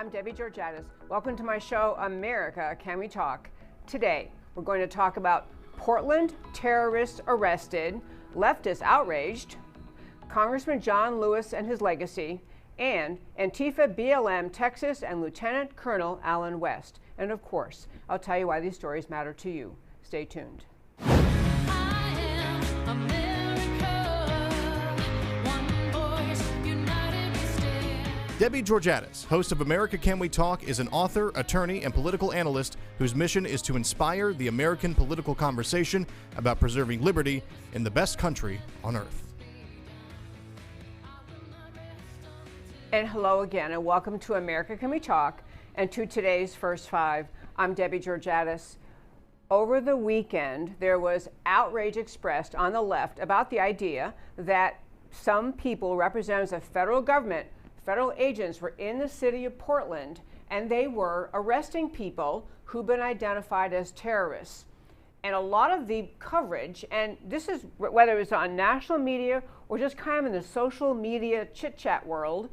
I'm Debbie Georgatos. Welcome to my show, America, Can We Talk? Today, we're going to talk about Portland terrorists arrested, leftists outraged, Congressman John Lewis and his legacy, and Antifa, BLM, Texas, and Lieutenant Colonel Allen West. And of course, I'll tell you why these stories matter to you. Stay tuned. Debbie Georgatos, host of America Can We Talk, is an author, attorney, and political analyst whose mission is to inspire the American political conversation about preserving liberty in the best country on earth. And hello again, and welcome to America Can We Talk, and to today's First Five. I'm Debbie Georgatos. Over the weekend, there was outrage expressed on the left about the idea that some people, representatives of federal government, federal agents, were in the city of Portland, and they were arresting people who've been identified as terrorists. And a lot of the coverage, and this is whether it's on national media or just kind of in the social media chit-chat world,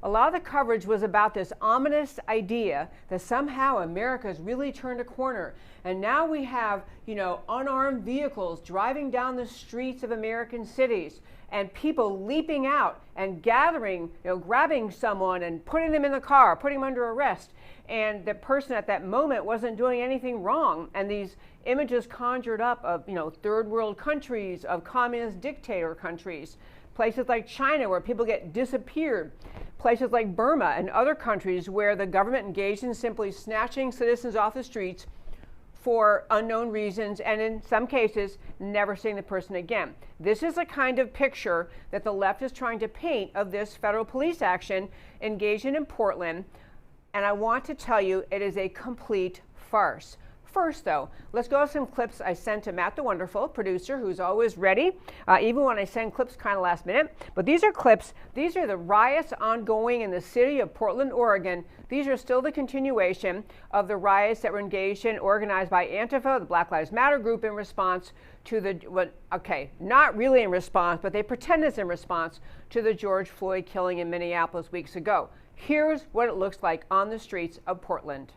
a lot of the coverage was about this ominous idea that somehow America's really turned a corner. And now we have, unarmed vehicles driving down the streets of American cities and people leaping out and gathering, grabbing someone and putting them in the car, putting them under arrest. And the person at that moment wasn't doing anything wrong. And these images conjured up of, third world countries, of communist dictator countries, places like China where people get disappeared, places like Burma and other countries where the government engaged in simply snatching citizens off the streets for unknown reasons, and in some cases, never seeing the person again. This is a kind of picture that the left is trying to paint of this federal police action engaged in Portland, and I want to tell you it is a complete farce. First, though, let's go to some clips I sent to Matt the Wonderful, producer, who's always ready, even when I send clips kind of last minute. But these are clips. These are the riots ongoing in the city of Portland, Oregon. These are still the continuation of the riots that were engaged in, organized by Antifa, the Black Lives Matter group, in response to not really in response, but they pretend it's in response to the George Floyd killing in Minneapolis weeks ago. Here's what it looks like on the streets of Portland.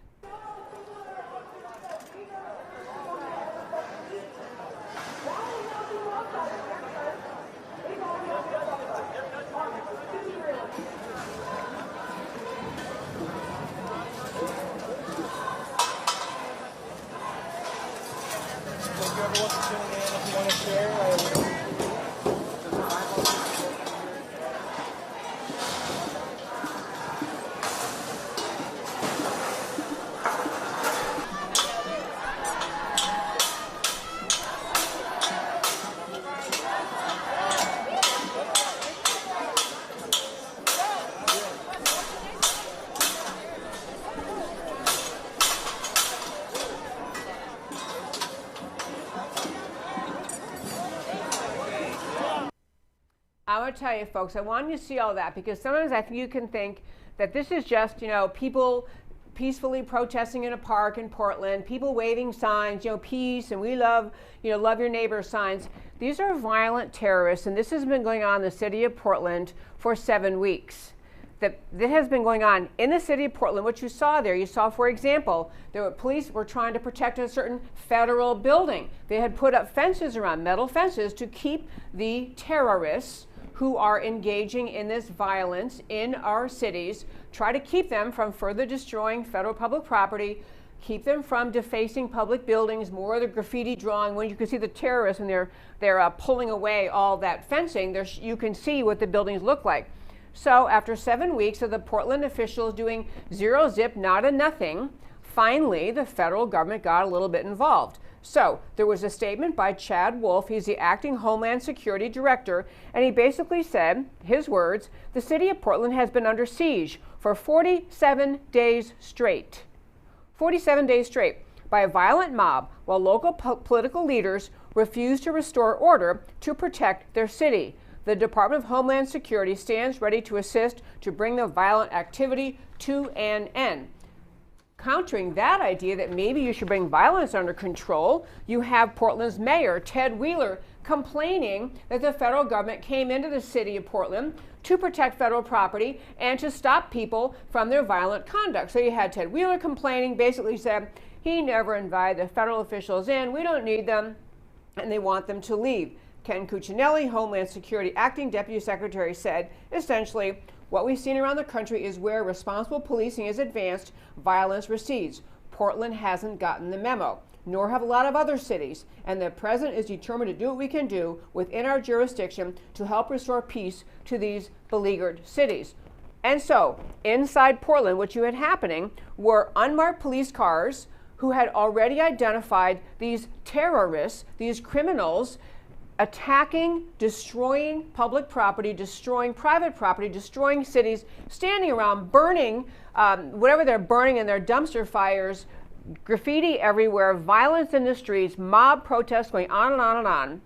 I want to tell you, folks, I want you to see all that because sometimes I think you can think that this is just, people peacefully protesting in a park in Portland, people waving signs, peace and we love, love your neighbor signs. These are violent terrorists, and this has been going on in the city of Portland for 7 weeks. That has been going on in the city of Portland. What you saw there, for example, police were trying to protect a certain federal building. They had put up fences around, metal fences, to keep the terrorists who are engaging in this violence in our cities, try to keep them from further destroying federal public property, keep them from defacing public buildings, more of the graffiti drawing. When you can see the terrorists when they're pulling away all that fencing, you can see what the buildings look like. So after 7 weeks of the Portland officials doing zero zip, not a nothing, finally the federal government got a little bit involved. So there was a statement by Chad Wolf, he's the acting Homeland Security Director, and he basically said, his words, the city of Portland has been under siege for 47 days straight. 47 days straight by a violent mob while local political leaders refuse to restore order to protect their city. The Department of Homeland Security stands ready to assist to bring the violent activity to an end. Countering that idea that maybe you should bring violence under control, you have Portland's mayor, Ted Wheeler, complaining that the federal government came into the city of Portland to protect federal property and to stop people from their violent conduct. So you had Ted Wheeler complaining, basically said he never invited the federal officials in, we don't need them, and they want them to leave. Ken Cuccinelli, Homeland Security Acting Deputy Secretary, said, essentially, what we've seen around the country is where responsible policing is advanced, violence recedes. Portland hasn't gotten the memo, nor have a lot of other cities, and the president is determined to do what we can do within our jurisdiction to help restore peace to these beleaguered cities. And so, inside Portland, what you had happening were unmarked police cars who had already identified these terrorists, these criminals, attacking, destroying public property, destroying private property, destroying cities, standing around burning whatever they're burning in their dumpster fires, graffiti everywhere, violence in the streets, mob protests going on and on and on.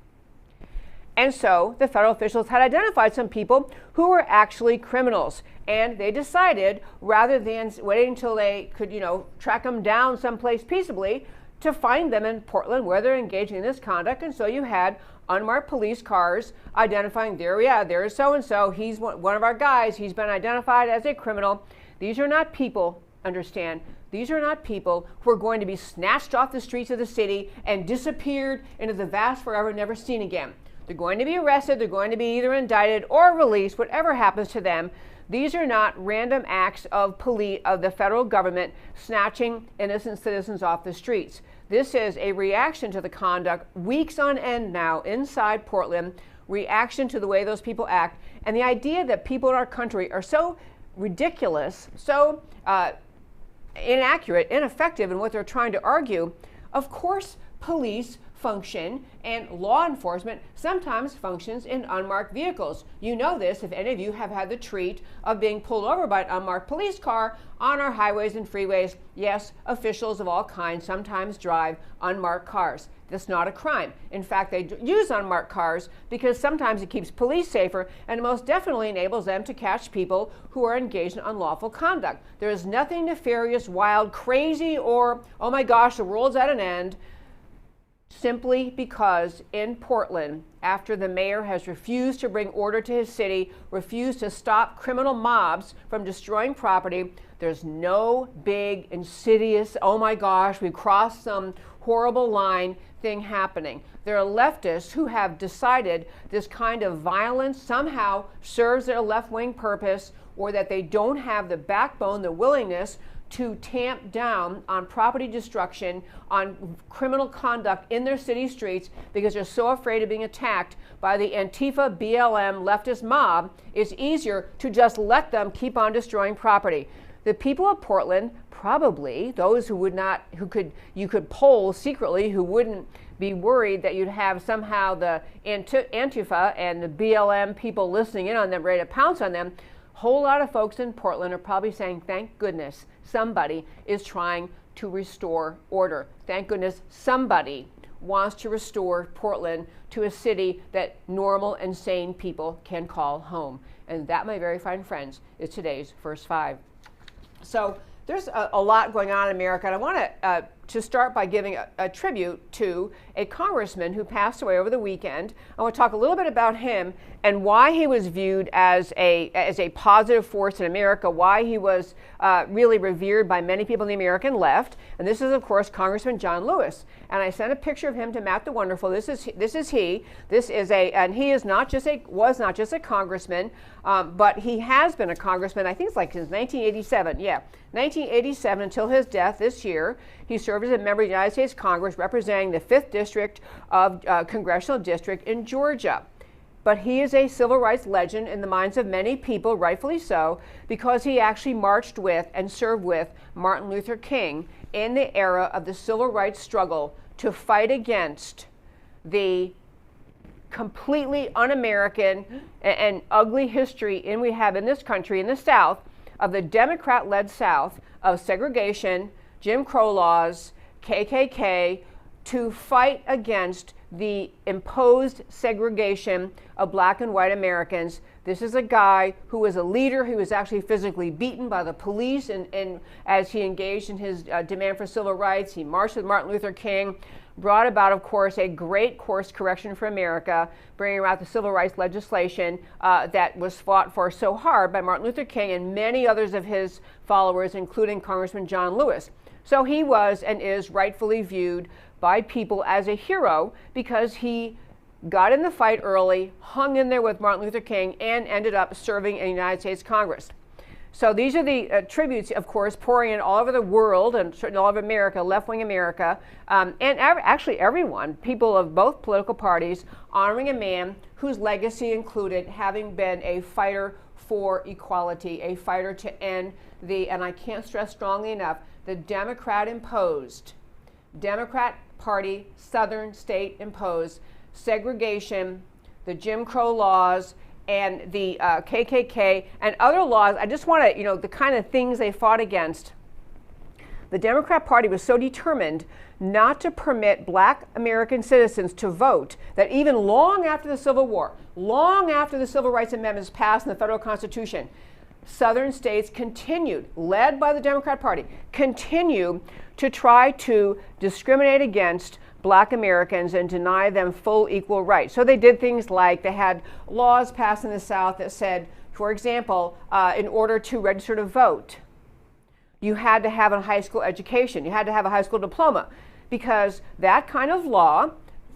And so the federal officials had identified some people who were actually criminals. And they decided, rather than waiting until they could, track them down someplace peaceably, to find them in Portland where they're engaging in this conduct. And so you had unmarked police cars identifying, there's so-and-so, he's one of our guys, he's been identified as a criminal. These are not people, understand, these are not people who are going to be snatched off the streets of the city and disappeared into the vast forever, never seen again. They're going to be arrested, they're going to be either indicted or released, whatever happens to them. These are not random acts of the federal government snatching innocent citizens off the streets. This is a reaction to the conduct weeks on end now inside Portland, reaction to the way those people act, and the idea that people in our country are so ridiculous, so inaccurate, ineffective in what they're trying to argue. Of course, police function and law enforcement sometimes functions in unmarked vehicles. You know this if any of you have had the treat of being pulled over by an unmarked police car on our highways and freeways. Yes, officials of all kinds sometimes drive unmarked cars. That's not a crime. In fact, they use unmarked cars because sometimes it keeps police safer and it most definitely enables them to catch people who are engaged in unlawful conduct. There is nothing nefarious, wild, crazy, or, oh my gosh, the world's at an end, simply because in Portland, after the mayor has refused to bring order to his city, refused to stop criminal mobs from destroying property, there's no big, insidious, oh my gosh, we've crossed some horrible line thing happening. There are leftists who have decided this kind of violence somehow serves their left-wing purpose, or that they don't have the backbone, the willingness to tamp down on property destruction, on criminal conduct in their city streets because they're so afraid of being attacked by the Antifa, BLM, leftist mob. It's easier to just let them keep on destroying property. The people of Portland, probably those who you could poll secretly, who wouldn't be worried that you'd have somehow the Antifa and the BLM people listening in on them, ready to pounce on them. Whole lot of folks in Portland are probably saying, thank goodness somebody is trying to restore order. Thank goodness somebody wants to restore Portland to a city that normal and sane people can call home. And that, my very fine friends, is today's First Five. So there's a lot going on in America, and I want to start by giving a tribute to a congressman who passed away over the weekend. I want to talk a little bit about him and why he was viewed as a positive force in America, why he was really revered by many people in the American left. And this is, of course, Congressman John Lewis. And I sent a picture of him to Matt the Wonderful. This is he. And he was not just a congressman, but he has been a congressman, I think it's like since 1987. Yeah, 1987 until his death this year. He served as a member of the United States Congress representing the 5th District of Congressional District in Georgia. But he is a civil rights legend in the minds of many people, rightfully so, because he actually marched with and served with Martin Luther King in the era of the civil rights struggle to fight against the completely un-American and ugly history we have in this country, in the South, of the Democrat-led South, of segregation, Jim Crow laws, KKK, to fight against the imposed segregation of black and white Americans, This is a guy who was a leader. He was actually physically beaten by the police, and as he engaged in his demand for civil rights, he marched with Martin Luther King, brought about, of course, a great course correction for America, bringing about the civil rights legislation that was fought for so hard by Martin Luther King and many others of his followers, including Congressman John Lewis. So he was and is rightfully viewed by people as a hero because he got in the fight early, hung in there with Martin Luther King, and ended up serving in the United States Congress. So these are the tributes, of course, pouring in all over the world and certainly all over America, left-wing America, and actually everyone, people of both political parties, honoring a man whose legacy included having been a fighter for equality, a fighter to end the, and I can't stress strongly enough, the Democrat Party, Southern state imposed segregation, the Jim Crow laws, and the KKK and other laws. I just want to, the kind of things they fought against. The Democrat Party was so determined not to permit black American citizens to vote that even long after the Civil War, long after the Civil Rights Amendments passed in the federal Constitution, Southern states continued, led by the Democrat Party, continue to try to discriminate against black Americans and deny them full equal rights. So they did things like they had laws passed in the South that said, for example, in order to register to vote, you had to have a high school education. You had to have a high school diploma, because that kind of law,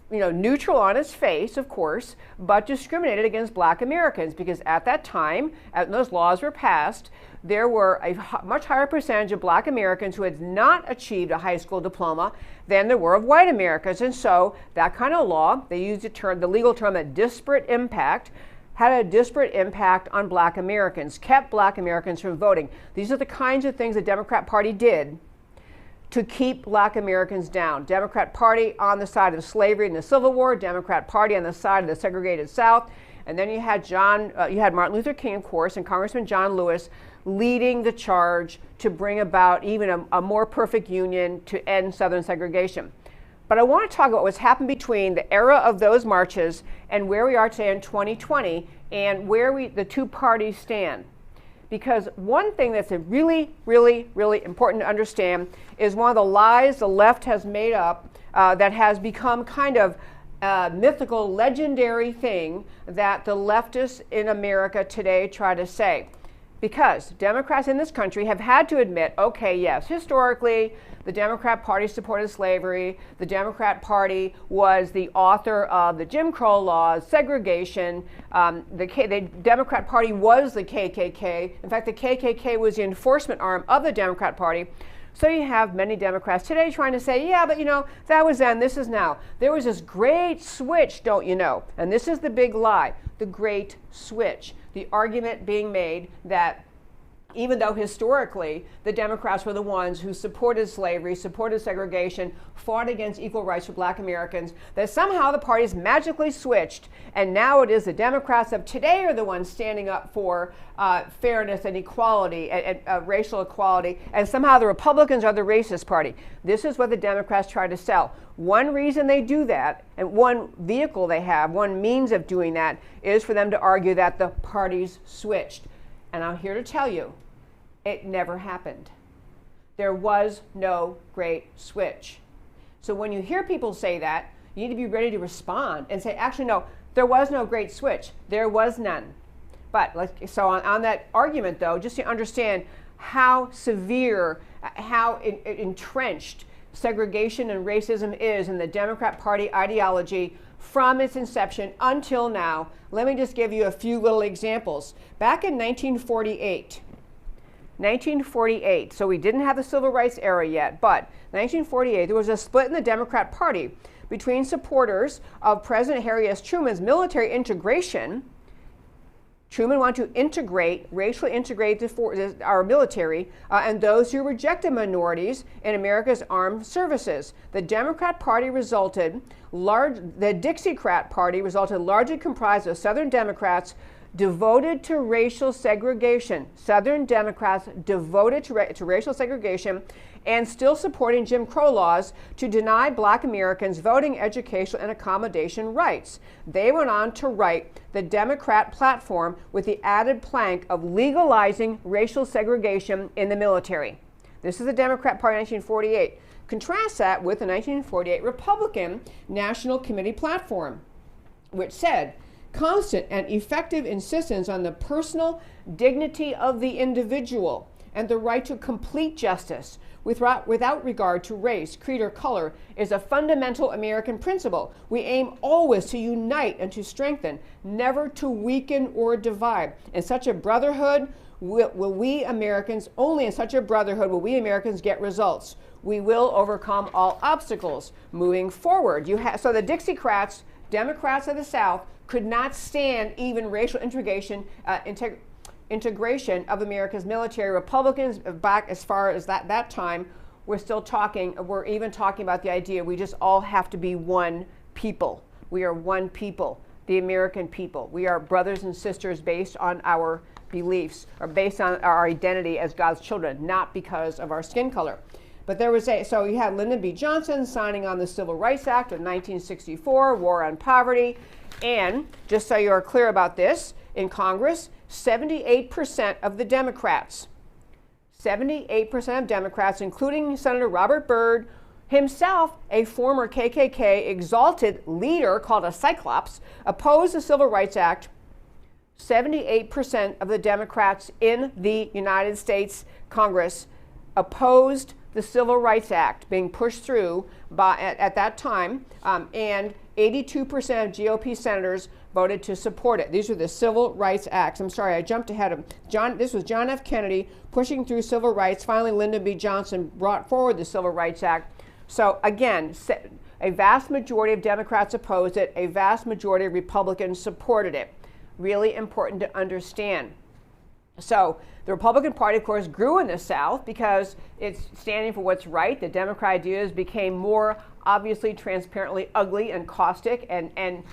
neutral on its face, of course, but discriminated against black Americans, because at that time, when those laws were passed, there were a much higher percentage of black Americans who had not achieved a high school diploma than there were of white Americans. And so that kind of law, they used the legal term a disparate impact, had a disparate impact on black Americans, kept black Americans from voting. These are the kinds of things the Democrat Party did to keep black Americans down. Democrat Party on the side of slavery in the Civil War, Democrat Party on the side of the segregated South, and then you had Martin Luther King, of course, and Congressman John Lewis leading the charge to bring about even a more perfect union to end Southern segregation. But I want to talk about what's happened between the era of those marches and where we are today in 2020 and where the two parties stand. Because one thing that's really, really, really important to understand is one of the lies the left has made up that has become kind of mythical, legendary thing that the leftists in America today try to say. Because Democrats in this country have had to admit, okay, yes, historically, the Democrat Party supported slavery. The Democrat Party was the author of the Jim Crow laws, segregation. The Democrat Party was the KKK. In fact, the KKK was the enforcement arm of the Democrat Party. So you have many Democrats today trying to say, yeah, but that was then, this is now. There was this great switch, don't you know? And this is the big lie, the great switch. The argument being made that even though historically the Democrats were the ones who supported slavery, supported segregation, fought against equal rights for black Americans, that somehow the parties magically switched, and now it is the Democrats of today are the ones standing up for fairness and equality and racial equality, and somehow the Republicans are the racist party. This is what the Democrats try to sell. One reason they do that, and one vehicle they have, one means of doing that, is for them to argue that the parties switched. And I'm here to tell you, it never happened. There was no great switch. So when you hear people say that, you need to be ready to respond and say, actually, no, there was no great switch. There was none. But so on that argument, though, just to understand how severe, how entrenched segregation and racism is in the Democrat Party ideology from its inception until now, let me just give you a few little examples. Back in 1948, so we didn't have the civil rights era yet, but 1948, there was a split in the Democrat Party between supporters of President Harry S. Truman's military integration. Truman wanted to integrate, racially integrate our military, and those who rejected minorities in America's armed services. The Democrat Party the Dixiecrat Party resulted largely comprised of Southern Democrats devoted to racial segregation, Southern Democrats devoted to racial segregation and still supporting Jim Crow laws to deny Black Americans voting, education, and accommodation rights. They went on to write the Democrat platform with the added plank of legalizing racial segregation in the military. This is the Democrat Party in 1948. Contrast that with the 1948 Republican National Committee platform, which said, constant and effective insistence on the personal dignity of the individual and the right to complete justice without regard to race, creed, or color is a fundamental American principle. We aim always to unite and to strengthen, never to weaken or divide. In such a brotherhood, only in such a brotherhood will we Americans get results. We will overcome all obstacles moving forward. So the Dixiecrats, Democrats of the South, could not stand even racial integration of America's military. Republicans back as far as that time we're even talking about the idea we just all have to be one people. We are one people, the American people. We are brothers and sisters based on our beliefs or based on our identity as God's children, not because of our skin color. But so you had Lyndon B. Johnson signing on the Civil Rights Act of 1964, war on poverty, and just so you're clear about this, in Congress, 78% of the Democrats, 78% of Democrats, including Senator Robert Byrd, himself a former KKK exalted leader called a Cyclops, opposed the Civil Rights Act. 78% of the Democrats in the United States Congress opposed the Civil Rights Act being pushed through at that time, and 82% of GOP senators voted to support it. These are the Civil Rights Acts. I'm sorry, I jumped ahead of John. This was John F. Kennedy pushing through civil rights. Finally, Lyndon B. Johnson brought forward the Civil Rights Act. So again, a vast majority of Democrats opposed it. A vast majority of Republicans supported it. Really important to understand. So the Republican Party, of course, grew in the South because it's standing for what's right. The Democrat ideas became more obviously transparently ugly and caustic and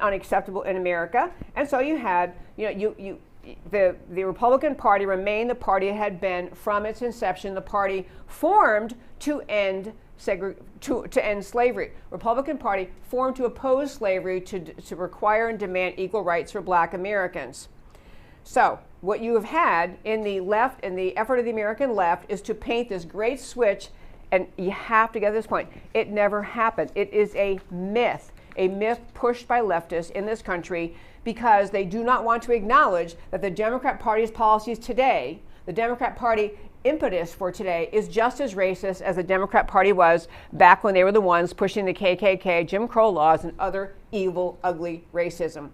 unacceptable in America. And so you had, the Republican Party remained the party it had been from its inception, the party formed to end slavery. Republican Party formed to oppose slavery, to require and demand equal rights for Black Americans. So what you have had in the left, in the effort of the American left, is to paint this great switch, and you have to get to this point. It never happened. It is a myth pushed by leftists in this country because they do not want to acknowledge that the Democrat Party's policies today, the Democrat Party impetus for today, is just as racist as the Democrat Party was back when they were the ones pushing the KKK, Jim Crow laws, and other evil, ugly racism.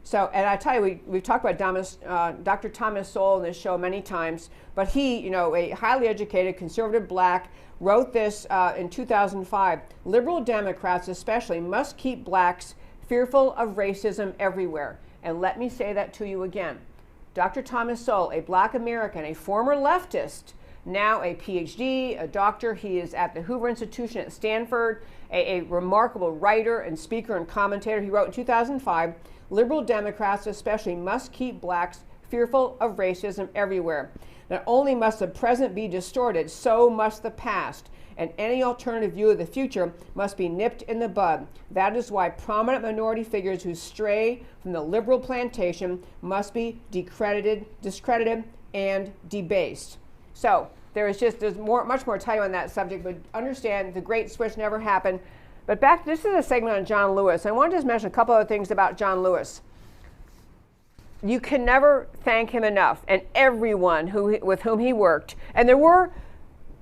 So, and I tell you, we've talked about Dr. Thomas Sowell in this show many times, but he, a highly educated conservative Black, wrote this in 2005. Liberal Democrats especially must keep Blacks fearful of racism everywhere. And let me say that to you again. Dr. Thomas Sowell, a Black American, a former leftist, now a PhD, a doctor. He is at the Hoover Institution at Stanford, a remarkable writer and speaker and commentator. He wrote in 2005, liberal Democrats especially must keep Blacks fearful of racism everywhere. Not only must the present be distorted, so must the past, and any alternative view of the future must be nipped in the bud. That is why prominent minority figures who stray from the liberal plantation must be discredited, and debased. So there's much more to tell you on that subject, but understand the great switch never happened. But this is a segment on John Lewis. I want to just mention a couple of things about John Lewis. You can never thank him enough, and everyone with whom he worked. And there were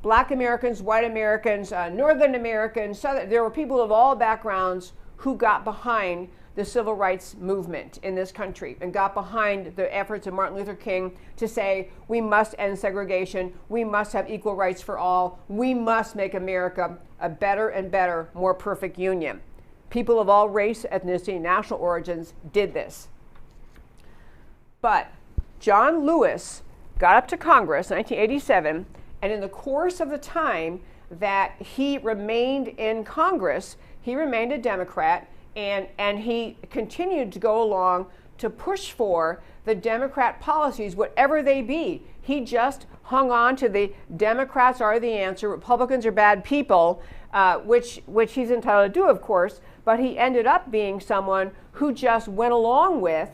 Black Americans, white Americans, Northern Americans, Southern. There were people of all backgrounds who got behind the civil rights movement in this country and got behind the efforts of Martin Luther King to say, we must end segregation, we must have equal rights for all, we must make America a better and better, more perfect union. People of all race, ethnicity, national origins did this. But John Lewis got up to Congress in 1987, and in the course of the time that he remained in Congress, he remained a Democrat, and he continued to go along to push for the Democrat policies, whatever they be. He just hung on to the Democrats are the answer, Republicans are bad people, which he's entitled to do, of course, but he ended up being someone who just went along with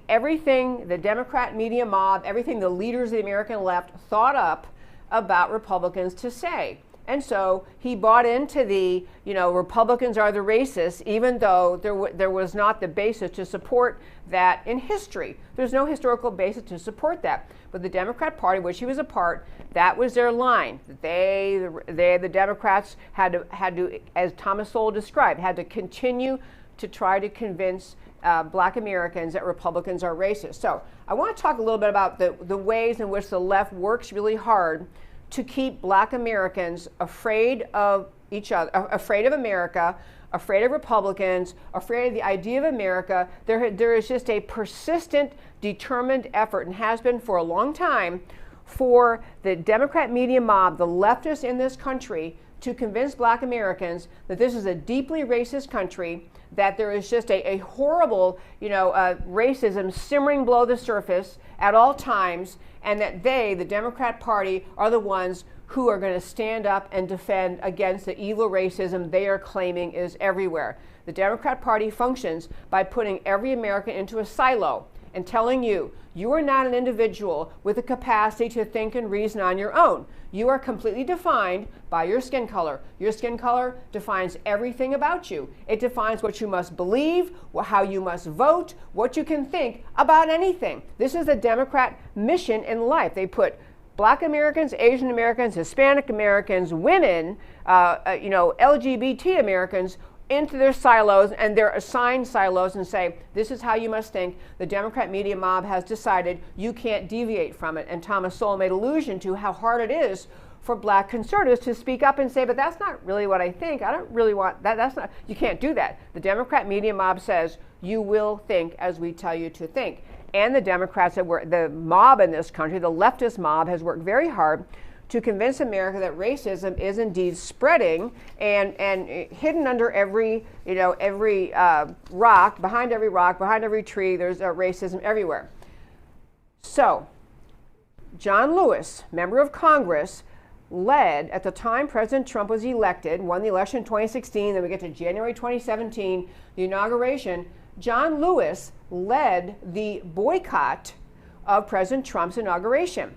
everything the Democrat media mob, everything the leaders of the American left thought up about Republicans to say. And so he bought into the, Republicans are the racists, even though there was not the basis to support that in history. There's no historical basis to support that. But the Democrat Party, which he was a part, that was their line. The Democrats had to, as Thomas Sowell described, had to continue to try to convince Black Americans that Republicans are racist. So I want to talk a little bit about the ways in which the left works really hard to keep Black Americans afraid of each other, afraid of America, afraid of Republicans, afraid of the idea of America. There is just a persistent, determined effort, and has been for a long time, for the Democrat media mob, the leftists in this country, to convince Black Americans that this is a deeply racist country, that there is just a horrible, racism simmering below the surface at all times, and that the Democrat Party, are the ones who are going to stand up and defend against the evil racism they are claiming is everywhere. The Democrat Party functions by putting every American into a silo and telling you, you are not an individual with the capacity to think and reason on your own. You are completely defined by your skin color. Your skin color defines everything about you. It defines what you must believe, how you must vote, what you can think about anything. This is the Democrat mission in life. They put Black Americans, Asian Americans, Hispanic Americans, women, LGBT Americans into their silos, and their assigned silos, and say, this is how you must think. The Democrat media mob has decided you can't deviate from it. And Thomas Sowell made allusion to how hard it is for Black conservatives to speak up and say, but that's not really what I think. I don't really want that. That's not, you can't do that. The Democrat media mob says, you will think as we tell you to think. And the Democrats, the mob in this country, the leftist mob, has worked very hard to convince America that racism is indeed spreading, and hidden under every rock, behind every tree, there's racism everywhere. So, John Lewis, member of Congress, led, at the time President Trump was elected, won the election in 2016, then we get to January 2017, the inauguration. John Lewis led the boycott of President Trump's inauguration.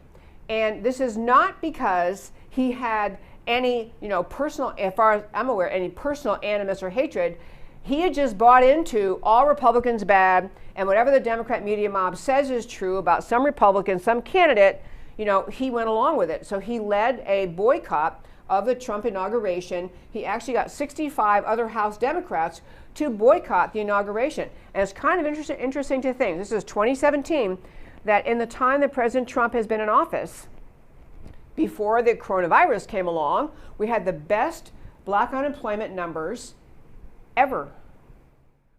And this is not because he had any, personal, as far as I'm aware, any personal animus or hatred. He had just bought into all Republicans bad, and whatever the Democrat media mob says is true about some Republican, some candidate, he went along with it. So he led a boycott of the Trump inauguration. He actually got 65 other House Democrats to boycott the inauguration. And it's kind of interesting to think, this is 2017, that in the time that President Trump has been in office, before the coronavirus came along, we had the best Black unemployment numbers ever.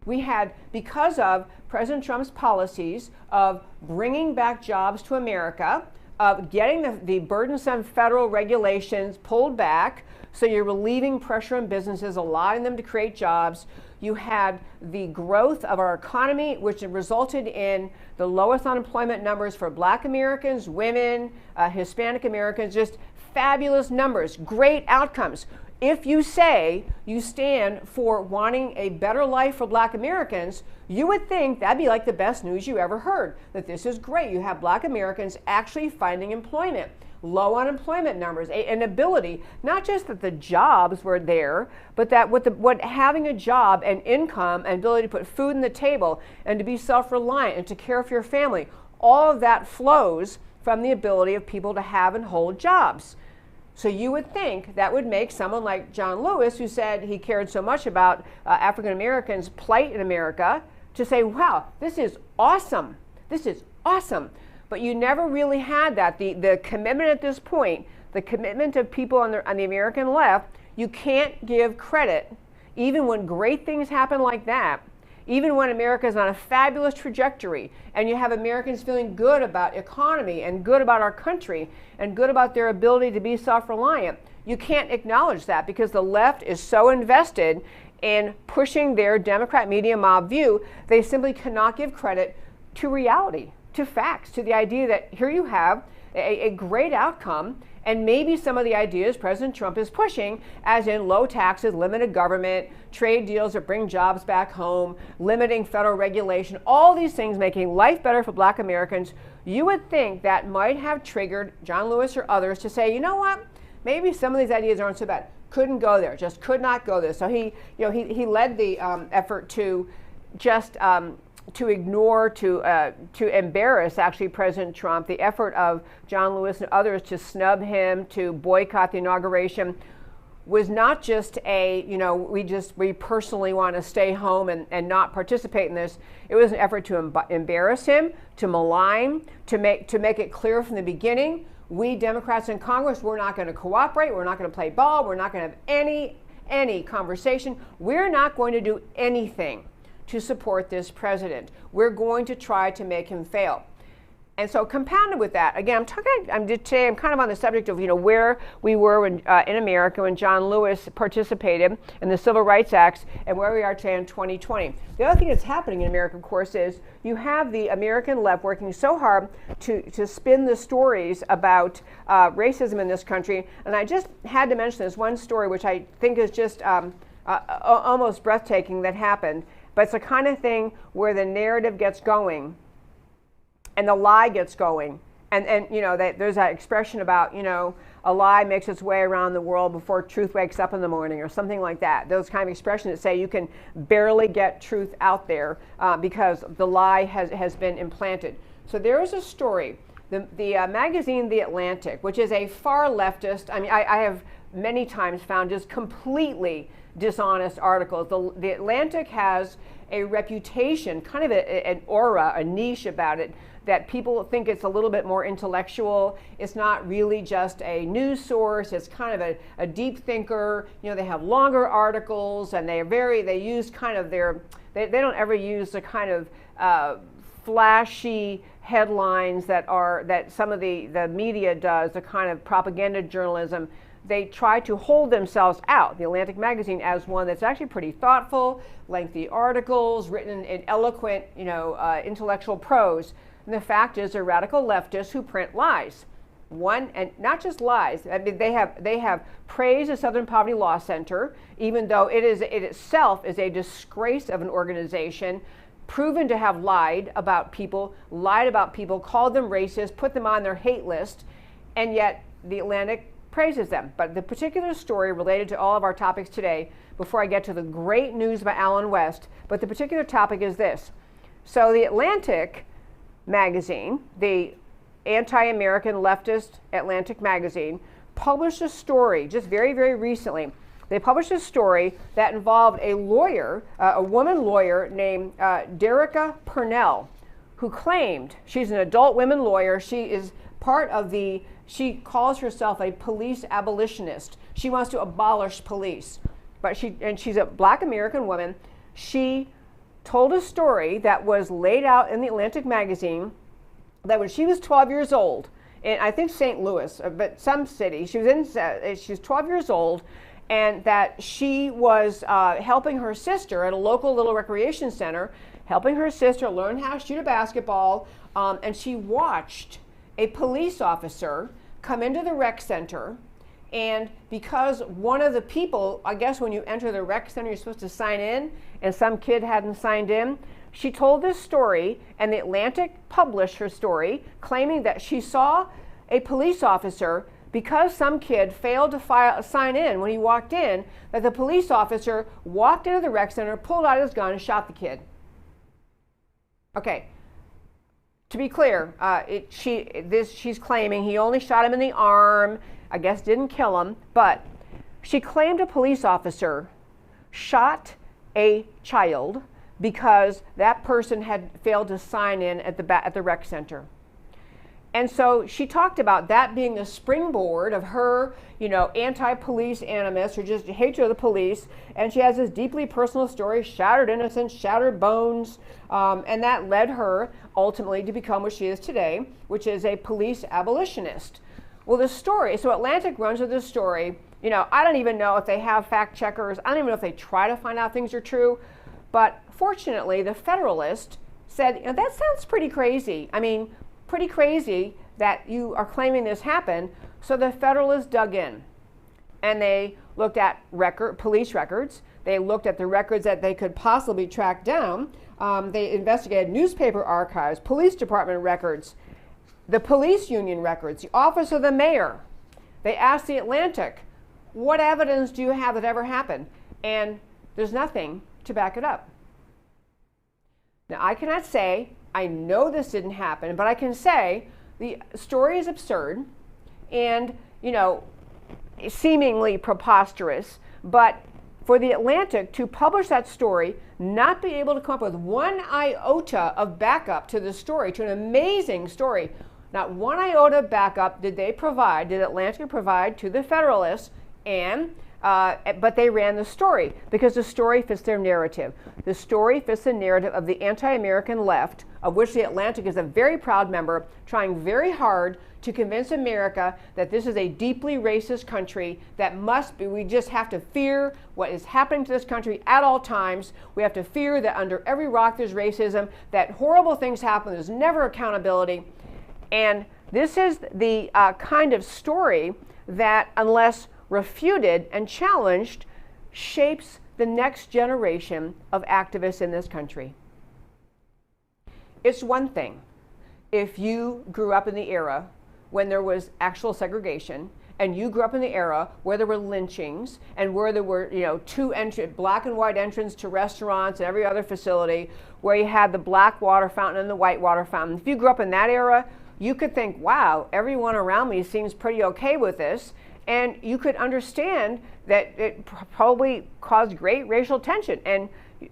We had, because of President Trump's policies of bringing back jobs to America, of getting the burdensome federal regulations pulled back, so you're relieving pressure on businesses, allowing them to create jobs. You had the growth of our economy, which resulted in the lowest unemployment numbers for Black Americans, women, Hispanic Americans, just fabulous numbers, great outcomes. If you say you stand for wanting a better life for Black Americans, you would think that'd be like the best news you ever heard, that this is great. You have Black Americans actually finding employment, low unemployment numbers, an ability, not just that the jobs were there, but that what having a job and income and ability to put food on the table and to be self-reliant and to care for your family, all of that flows from the ability of people to have and hold jobs. So you would think that would make someone like John Lewis, who said he cared so much about African Americans' plight in America, to say, wow, this is awesome. This is awesome. But you never really had that. The commitment at this point, the commitment of people on the American left, you can't give credit, even when great things happen like that, even when America is on a fabulous trajectory and you have Americans feeling good about economy and good about our country and good about their ability to be self-reliant, you can't acknowledge that because the left is so invested in pushing their Democrat media mob view, they simply cannot give credit to reality, to facts, to the idea that here you have a great outcome, and maybe some of the ideas President Trump is pushing, as in low taxes, limited government, trade deals that bring jobs back home, limiting federal regulation, all these things making life better for Black Americans. You would think that might have triggered John Lewis or others to say, you know what, maybe some of these ideas aren't so bad. Couldn't go there, just could not go there. So he led the effort to just to ignore, to embarrass actually President Trump, the effort of John Lewis and others to snub him, to boycott the inauguration, was not just a, we personally want to stay home and not participate in this. It was an effort to embarrass him, to malign, to make it clear from the beginning, we Democrats in Congress, we're not going to cooperate, we're not going to play ball, we're not going to have any conversation, we're not going to do anything to support this president. We're going to try to make him fail. And so compounded with that, again, today I'm kind of on the subject of, where we were when, in America when John Lewis participated in the Civil Rights Acts and where we are today in 2020. The other thing that's happening in America, of course, is you have the American left working so hard to spin the stories about racism in this country. And I just had to mention this one story, which I think is just almost breathtaking that happened. But it's the kind of thing where the narrative gets going and the lie gets going. And there's that expression about, a lie makes its way around the world before truth wakes up in the morning or something like that. Those kind of expressions that say you can barely get truth out there because the lie has been implanted. So there is a story. The magazine The Atlantic, which is a far leftist, I have many times found just completely dishonest articles. The Atlantic has a reputation, kind of an aura, a niche about it, that people think it's a little bit more intellectual. It's not really just a news source. It's kind of a deep thinker. They have longer articles, and they use kind of they don't ever use the kind of flashy headlines that some of the media does, the kind of propaganda journalism. They try to hold themselves out, the Atlantic magazine, as one that's actually pretty thoughtful, lengthy articles, written in eloquent, intellectual prose. And the fact is, they're radical leftists who print lies. And not just lies. They have praised the Southern Poverty Law Center, even though it itself is a disgrace of an organization, proven to have lied about people, called them racist, put them on their hate list, and yet the Atlantic praises them. But the particular story related to all of our topics today, before I get to the great news about Allen West, but the particular topic is this. So the Atlantic magazine, the anti-American leftist Atlantic magazine, published a story just very, very recently. They published a story that involved a lawyer, a woman lawyer named Derica Purnell, who claimed, she's an adult women lawyer, she is part of she calls herself a police abolitionist. She wants to abolish police. But she's a Black American woman. She told a story that was laid out in the Atlantic magazine that when she was 12 years old, in I think St. Louis, but some city, she was 12 years old, and that she was helping her sister at a local little recreation center, helping her sister learn how to shoot a basketball, and she watched a police officer come into the rec center, and because one of the people, I guess when you enter the rec center, you're supposed to sign in, and some kid hadn't signed in, she told this story, and the Atlantic published her story, claiming that she saw a police officer, because some kid failed to sign in when he walked in, that the police officer walked into the rec center, pulled out his gun, and shot the kid. Okay. To be clear, she's claiming he only shot him in the arm, I guess didn't kill him, but she claimed a police officer shot a child because that person had failed to sign in at the rec center. And so she talked about that being a springboard of her, anti-police animus or just hatred of the police. And she has this deeply personal story, shattered innocence, shattered bones. And that led her ultimately to become what she is today, which is a police abolitionist. Well, the story, so Atlantic runs with this story You know, I don't even know if they have fact checkers. I don't even know if they try to find out things are true. But fortunately, the Federalist said, you know, that sounds pretty crazy. I mean, pretty crazy that you are claiming this happened. So the Federalists dug in and they looked at police records. They looked at the records that they could possibly track down. They investigated newspaper archives, police department records, the police union records, the office of the mayor. They asked the Atlantic, what evidence do you have that ever happened? And there's nothing to back it up. Now, I cannot say, I know this didn't happen, but I can say the story is absurd and, you know, seemingly preposterous, but for the Atlantic to publish that story, not be able to come up with one iota of backup to the story, to an amazing story, not one iota of backup did Atlantic provide to the Federalists, but they ran the story because the story fits their narrative. The story fits the narrative of the anti-American left, of which the Atlantic is a very proud member, trying very hard to convince America that this is a deeply racist country that must be, we just have to fear what is happening to this country at all times. We have to fear that under every rock there's racism, that horrible things happen, there's never accountability. And this is the kind of story that, unless refuted and challenged, shapes the next generation of activists in this country. It's one thing if you grew up in the era when there was actual segregation, and you grew up in the era where there were lynchings and where there were, you know, black and white entrance to restaurants and every other facility, where you had the black water fountain and the white water fountain. If you grew up in that era, you could think, wow, everyone around me seems pretty okay with this. And you could understand that it probably caused great racial tension.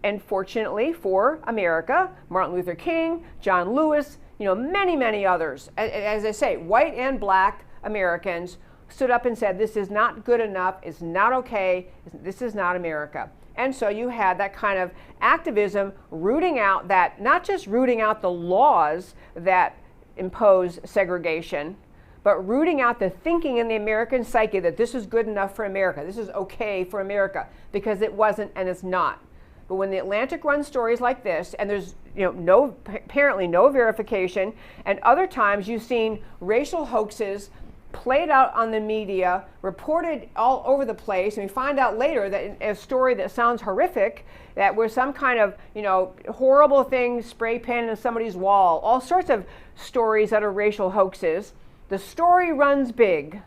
And fortunately for America, Martin Luther King, John Lewis, you know, many, many others, as I say, white and black Americans stood up and said, this is not good enough, it's not okay, this is not America. And so you had that kind of activism rooting out that, not just rooting out the laws that impose segregation, but rooting out the thinking in the American psyche that this is good enough for America, this is okay for America, because it wasn't and it's not. But when the Atlantic runs stories like this, and there's, you know, apparently no verification, and other times you've seen racial hoaxes played out on the media, reported all over the place, and we find out later that in a story that sounds horrific, that was some kind of, you know, horrible thing spray painted on somebody's wall, all sorts of stories that are racial hoaxes. The story runs big.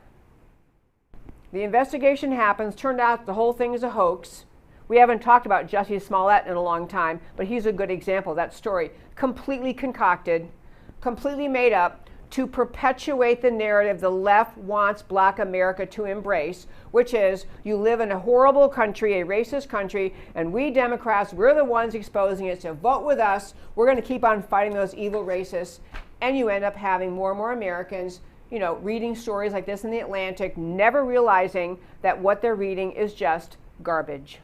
The investigation happens, turned out the whole thing is a hoax. We haven't talked about Jussie Smollett in a long time, but he's a good example of that story. Completely concocted, completely made up to perpetuate the narrative the left wants black America to embrace, which is you live in a horrible country, a racist country, and we Democrats, we're the ones exposing it, so vote with us. We're going to keep on fighting those evil racists. And you end up having more and more Americans, you know, reading stories like this in the Atlantic, never realizing that what they're reading is just garbage,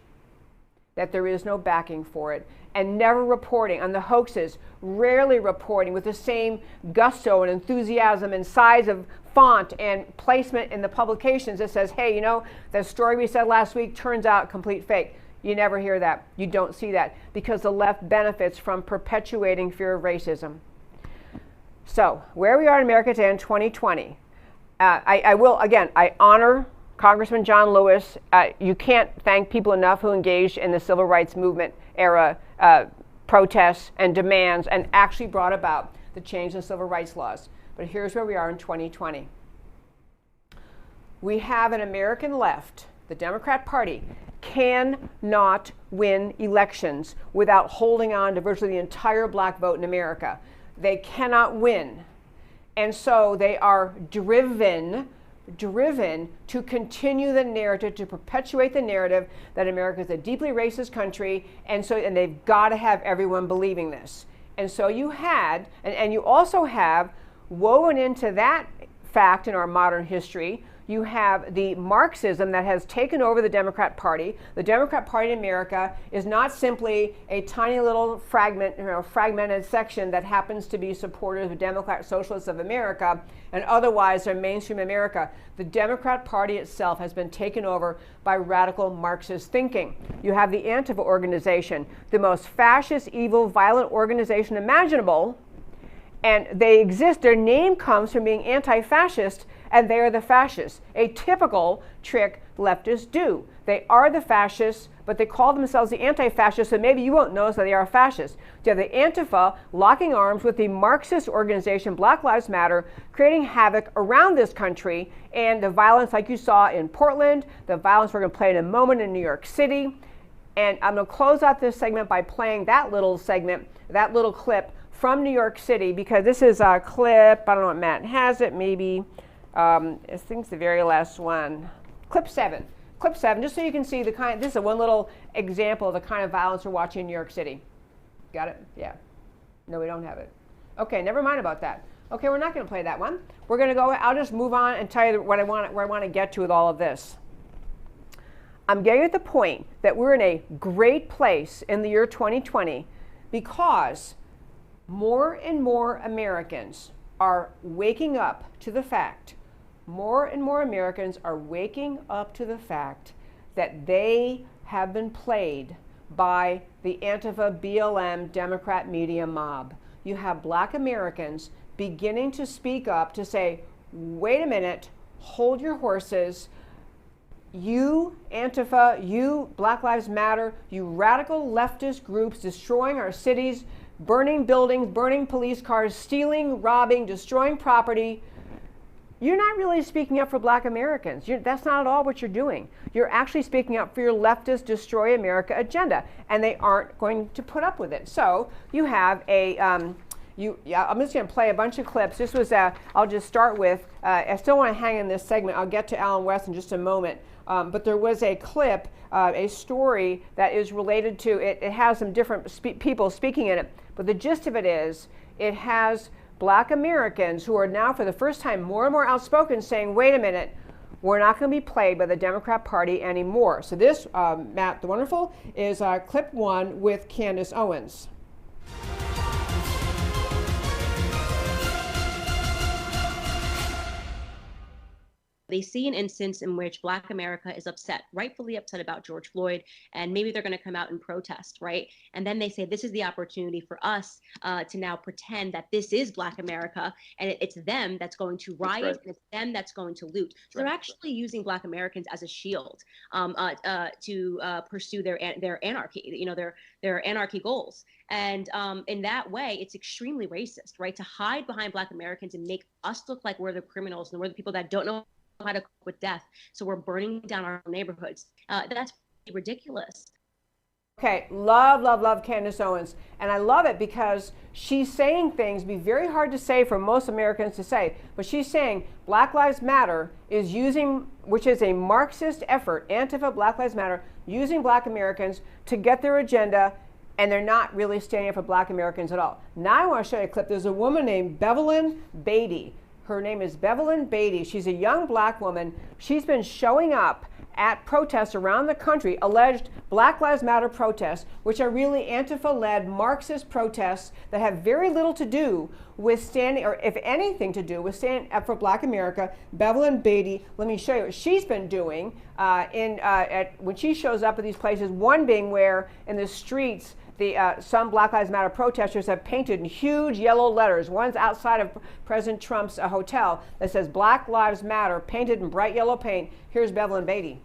that there is no backing for it, and never reporting on the hoaxes, rarely reporting with the same gusto and enthusiasm and size of font and placement in the publications that says, hey, you know, the story we said last week turns out complete fake. You never hear that. You don't see that because the left benefits from perpetuating fear of racism. So where we are in America today in 2020, I honor Congressman John Lewis. You can't thank people enough who engaged in the civil rights movement era protests and demands and actually brought about the change in civil rights laws. But here's where we are in 2020. We have an American left, the Democrat Party, cannot win elections without holding on to virtually the entire black vote in America. They cannot win. And so they are driven to continue the narrative, to perpetuate the narrative that America is a deeply racist country, and they've got to have everyone believing this. And so you had, and you also have woven into that fact in our modern history, you have the Marxism that has taken over the Democrat Party. The Democrat Party in America is not simply a tiny little fragmented section that happens to be supporters of Democrat Socialists of America and otherwise are mainstream America. The Democrat Party itself has been taken over by radical Marxist thinking. You have the Antifa organization, the most fascist, evil, violent organization imaginable, and they exist. Their name comes from being anti-fascist, and they are the fascists. A typical trick leftists do. They are the fascists, but they call themselves the anti-fascists, so maybe you won't notice that they are fascists. You have the Antifa locking arms with the Marxist organization Black Lives Matter, creating havoc around this country, and the violence like you saw in Portland, the violence we're going to play in a moment in New York City. And I'm going to close out this segment by playing that little segment, that little clip from New York City, because this is a clip, I don't know what Matt has it, maybe, I think it's the very last one. Clip 7, just so you can see the kind, this is one little example of the kind of violence we're watching in New York City. Got it? Yeah. No, we don't have it. Okay, never mind about that. Okay, we're not going to play that one. We're going to go, I'll just move on and tell you where I want to get to with all of this. I'm getting at the point that we're in a great place in the year 2020 because more and more Americans are waking up to the fact, more and more Americans are waking up to the fact that they have been played by the Antifa BLM Democrat media mob. You have Black Americans beginning to speak up to say, wait a minute, hold your horses. You, Antifa, you, Black Lives Matter, you radical leftist groups destroying our cities, burning buildings, burning police cars, stealing, robbing, destroying property. You're not really speaking up for Black Americans. That's not at all what you're doing. You're actually speaking up for your leftist destroy America agenda, and they aren't going to put up with it. So you have a, I'm just going to play a bunch of clips. This was, I'll just start with, I still want to hang in this segment. I'll get to Alan West in just a moment. But there was a clip, a story that is related to, it has some different people speaking in it. But the gist of it is, it has Black Americans who are now for the first time more and more outspoken saying, wait a minute, we're not going to be played by the Democrat Party anymore. So this, Matt the Wonderful, is clip 1 with Candace Owens. They see an instance in which Black America is upset, rightfully upset about George Floyd, and maybe they're going to come out and protest, right? And then they say, this is the opportunity for us to now pretend that this is Black America, and it's them that's going to riot, right, and it's them that's going to loot. So they're actually using Black Americans as a shield to pursue their anarchy, their anarchy goals. And in that way, it's extremely racist, right? To hide behind Black Americans and make us look like we're the criminals and we're the people that don't know how to cope with death. So we're burning down our neighborhoods. That's ridiculous. Okay, love Candace Owens. And I love it because she's saying things be very hard to say for most Americans to say. But she's saying Black Lives Matter is using, which is a Marxist effort, Antifa, Black Lives Matter, using Black Americans to get their agenda, and they're not really standing up for Black Americans at all. Now I want to show you a clip. There's a woman named Bevelyn Beatty. Her name is Bevelyn Beatty. She's a young Black woman. She's been showing up at protests around the country, alleged Black Lives Matter protests, which are really Antifa-led Marxist protests that have very little to do with standing, or if anything to do with standing up for Black America. Bevelyn Beatty, let me show you what she's been doing when she shows up at these places, one being where in the streets, some Black Lives Matter protesters have painted in huge yellow letters. One's outside of President Trump's hotel that says Black Lives Matter, painted in bright yellow paint. Here's Bevelyn Beatty.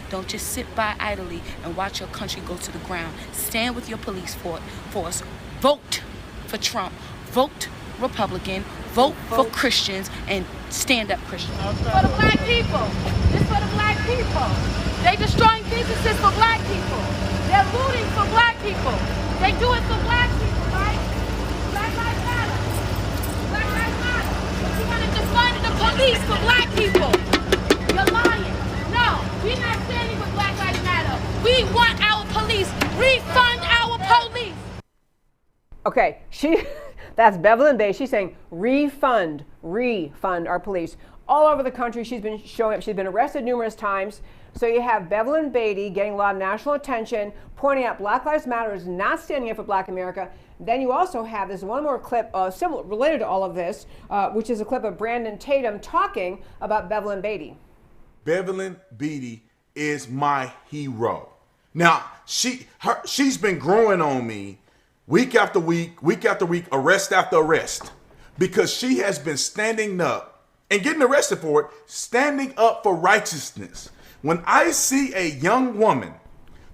Don't just sit by idly and watch your country go to the ground. Stand with your police force. Vote for Trump. Vote Republican. Vote for Christians and stand up Christians. For the Black people. It's for the Black people. They destroying businesses for Black people. They're looting for Black people. They do it for Black people, right? Black Lives Matter. Black Lives Matter. But you want to defund the police for Black people. You're lying. No, we're not standing with Black Lives Matter. We want our police. Refund our police. Okay, that's Bevelyn Beatty. She's saying refund our police. all over the country. She's been showing up. She's been arrested numerous times. So you have Bevelyn Beatty getting a lot of national attention, pointing out Black Lives Matter is not standing up for Black America. Then you also have this one more clip similar, related to all of this, which is a clip of Brandon Tatum talking about Bevelyn Beatty. Bevelyn Beatty is my hero. Now, she's been growing on me week after week, arrest after arrest, because she has been standing up and getting arrested for it, standing up for righteousness. When I see a young woman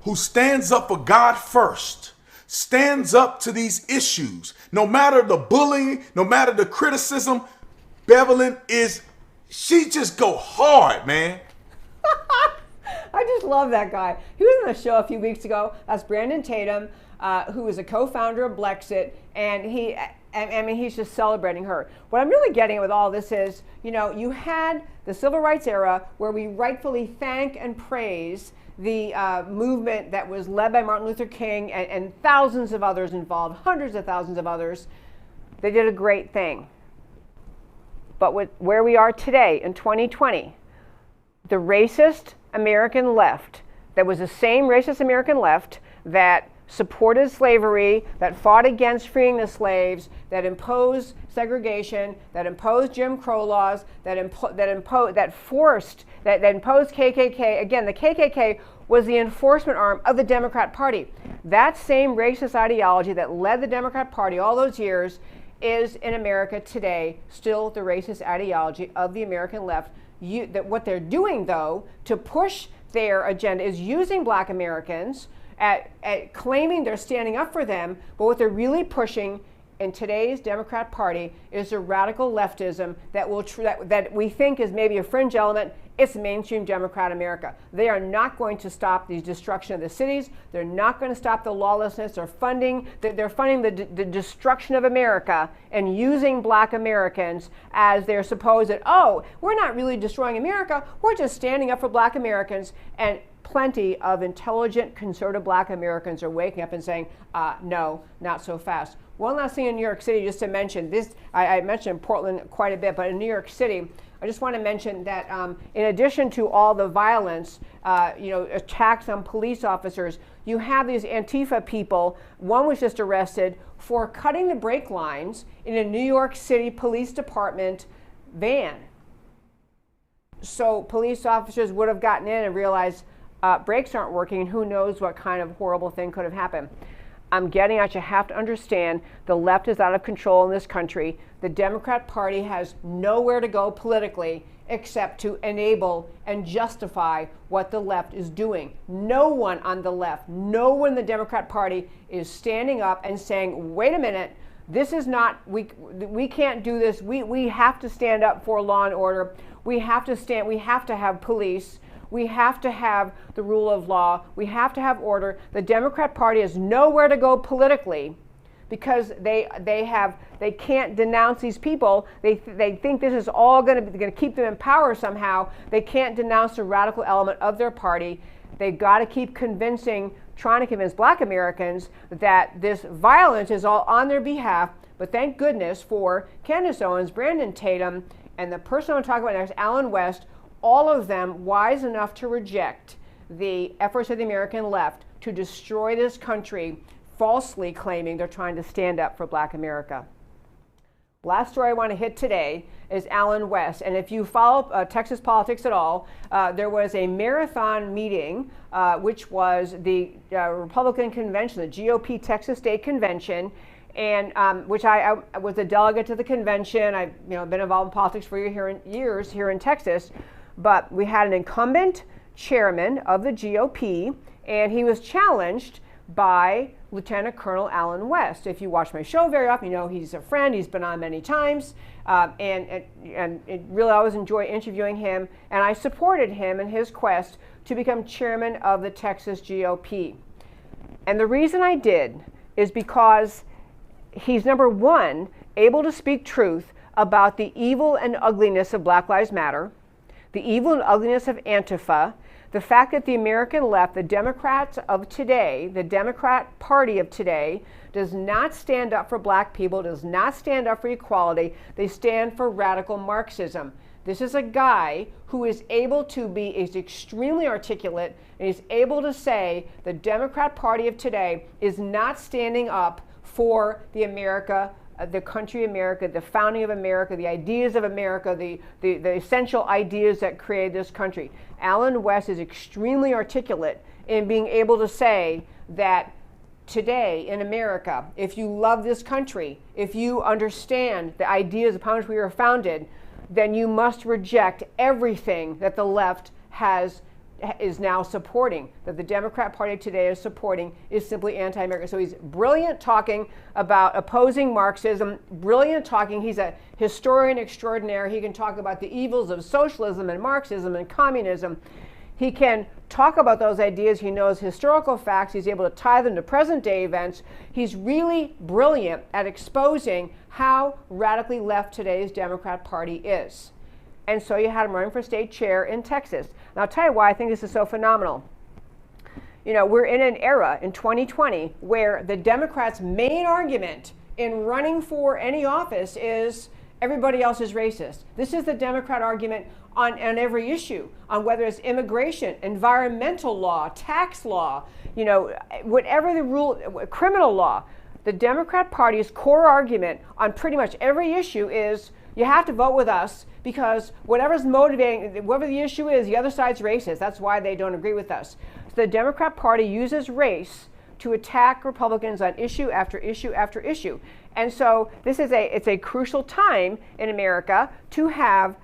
who stands up for God first, stands up to these issues, no matter the bullying, no matter the criticism, Bevelyn she just go hard, man. I just love that guy. He was on the show a few weeks ago. That's Brandon Tatum, who is a co-founder of Blexit, and he's just celebrating her. What I'm really getting with all this is, you had the civil rights era where we rightfully thank and praise the movement that was led by Martin Luther King and thousands of others involved, hundreds of thousands of others. They did a great thing. But where we are today in 2020, the racist American left, that was the same racist American left that supported slavery, that fought against freeing the slaves, that imposed segregation, that imposed Jim Crow laws, that imposed KKK. Again, the KKK was the enforcement arm of the Democrat Party. That same racist ideology that led the Democrat Party all those years is in America today still the racist ideology of the American left. What they're doing, though, to push their agenda is using Black Americans at claiming they're standing up for them, but what they're really pushing in today's Democrat Party is a radical leftism that we think is maybe a fringe element. It's mainstream Democrat America. They are not going to stop the destruction of the cities. They're not going to stop the lawlessness. They're funding the destruction of America and using Black Americans as their supposed, we're not really destroying America. We're just standing up for Black Americans. And plenty of intelligent, conservative Black Americans are waking up and saying, no, not so fast. One last thing in New York City, just to mention this, I mentioned Portland quite a bit, but in New York City, I just want to mention that in addition to all the violence, attacks on police officers, you have these Antifa people. One was just arrested for cutting the brake lines in a New York City Police Department van. So police officers would have gotten in and realized brakes aren't working, and who knows what kind of horrible thing could have happened. I'm getting at you have to understand the left is out of control in this country. The Democrat Party has nowhere to go politically except to enable and justify what the left is doing. No one on the left, no one in the Democrat Party is standing up and saying, wait a minute, this is not, we can't do this. We have to stand up for law and order. We have to have police. We have to have the rule of law. We have to have order. The Democrat Party has nowhere to go politically because they can't denounce these people. They think this is all going to keep them in power somehow. They can't denounce the radical element of their party. They've got to keep trying to convince Black Americans that this violence is all on their behalf. But thank goodness for Candace Owens, Brandon Tatum, and the person I'm talking about next, Alan West, all of them wise enough to reject the efforts of the American left to destroy this country, falsely claiming they're trying to stand up for Black America. Last story I want to hit today is Alan West. And if you follow Texas politics at all, there was a marathon meeting, which was the Republican convention, the GOP Texas State Convention, and which I was a delegate to the convention. I've been involved in politics for years here in Texas. But we had an incumbent chairman of the GOP, and he was challenged by Lieutenant Colonel Alan West. If you watch my show very often, you know he's a friend. He's been on many times, and really I always enjoy interviewing him. And I supported him in his quest to become chairman of the Texas GOP. And the reason I did is because he's, number one, able to speak truth about the evil and ugliness of Black Lives Matter, the evil and ugliness of Antifa, the fact that the American left, the Democrats of today, the Democrat Party of today, does not stand up for Black people, does not stand up for equality. They stand for radical Marxism. This is a guy who is able to be, is extremely articulate, and is able to say the Democrat Party of today is not standing up for the America, the country America, the founding of America, the ideas of America, the essential ideas that created this country. Allen West is extremely articulate in being able to say that today in America, if you love this country, if you understand the ideas upon which we were founded, then you must reject everything that the left is now supporting, that the Democrat Party today is supporting, is simply anti-American. So he's brilliant talking about opposing Marxism, brilliant talking. He's a historian extraordinaire. He can talk about the evils of socialism and Marxism and communism. He can talk about those ideas. He knows historical facts. He's able to tie them to present day events. He's really brilliant at exposing how radically left today's Democrat Party is. And so you had him running for state chair in Texas. And I'll tell you why I think this is so phenomenal. You know, we're in an era in 2020 where the Democrats' main argument in running for any office is everybody else is racist. This is the Democrat argument on every issue, on whether it's immigration, environmental law, tax law, you know, whatever the rule, criminal law. The Democrat Party's core argument on pretty much every issue is you have to vote with us because whatever's motivating, whatever the issue is, the other side's racist. That's why they don't agree with us. So the Democrat Party uses race to attack Republicans on issue after issue after issue. And so it's a crucial time in America to have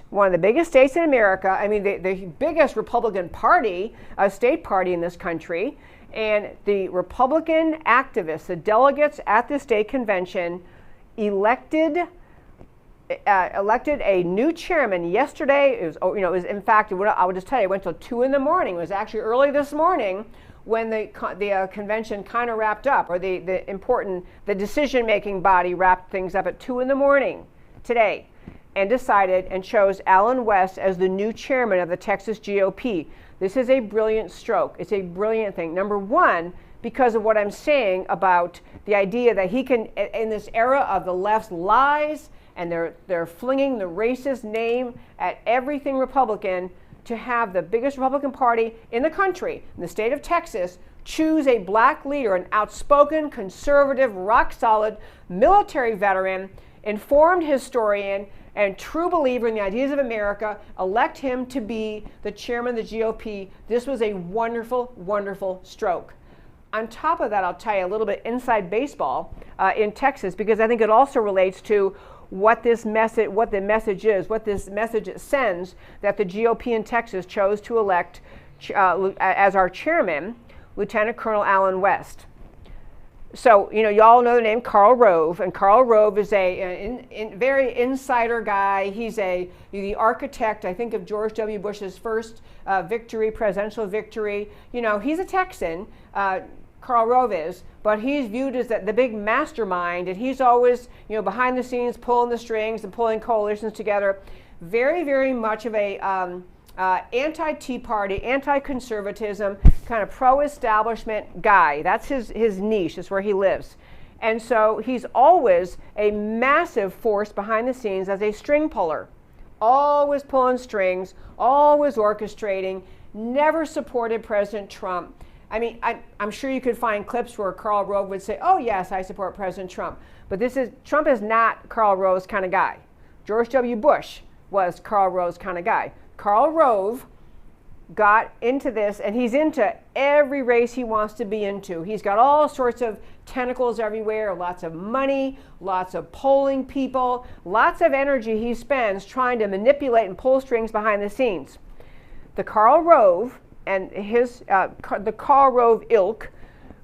one of the biggest states in America, I mean the biggest Republican party, state party in this country, and the Republican activists, the delegates at the state convention elected a new chairman yesterday. It was in fact, I would just tell you, it went till 2 in the morning. It was actually early this morning when the convention kind of wrapped up, or the decision-making body wrapped things up at 2 in the morning today, and decided and chose Allen West as the new chairman of the Texas GOP. This is a brilliant stroke. It's a brilliant thing. Number one, because of what I'm saying about the idea that he can, in this era of the left's lies, and they're flinging the racist name at everything Republican, to have the biggest Republican Party in the country, in the state of Texas, choose a black leader, an outspoken, conservative, rock-solid military veteran, informed historian, and true believer in the ideas of America, elect him to be the chairman of the GOP. This was a wonderful, wonderful stroke. On top of that, I'll tell you a little bit inside baseball in Texas, because I think it also relates to what this message sends, that the GOP in Texas chose to elect as our chairman, Lieutenant Colonel Allen West. So, you all know the name Karl Rove, and Karl Rove is a very insider guy. He's the architect, I think, of George W. Bush's first presidential victory. He's a Texan, Karl Rove is, but he's viewed as the big mastermind, and he's always, behind the scenes pulling the strings and pulling coalitions together. Very, very much of a anti-Tea Party, anti-conservatism, kind of pro-establishment guy. That's his niche. That's where he lives. And so he's always a massive force behind the scenes as a string puller. Always pulling strings, always orchestrating, never supported President Trump. I mean, I'm sure you could find clips where Karl Rove would say, oh yes, I support President Trump. But Trump is not Karl Rove's kind of guy. George W. Bush was Karl Rove's kind of guy. Karl Rove got into this, and he's into every race he wants to be into. He's got all sorts of tentacles everywhere, lots of money, lots of polling people, lots of energy he spends trying to manipulate and pull strings behind the scenes. The Karl Rove and the Karl Rove ilk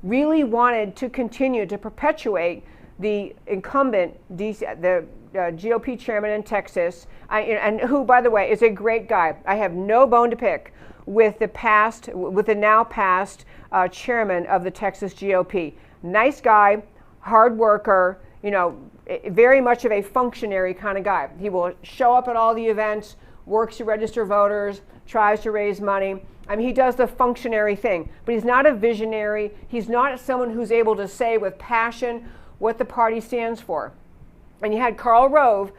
really wanted to continue to perpetuate the incumbent, the GOP chairman in Texas, and who, by the way, is a great guy. I have no bone to pick with the now past chairman of the Texas GOP. Nice guy, hard worker, very much of a functionary kind of guy. He will show up at all the events, works to register voters, tries to raise money. I mean, he does the functionary thing, but he's not a visionary. He's not someone who's able to say with passion what the party stands for. And you had Karl Rove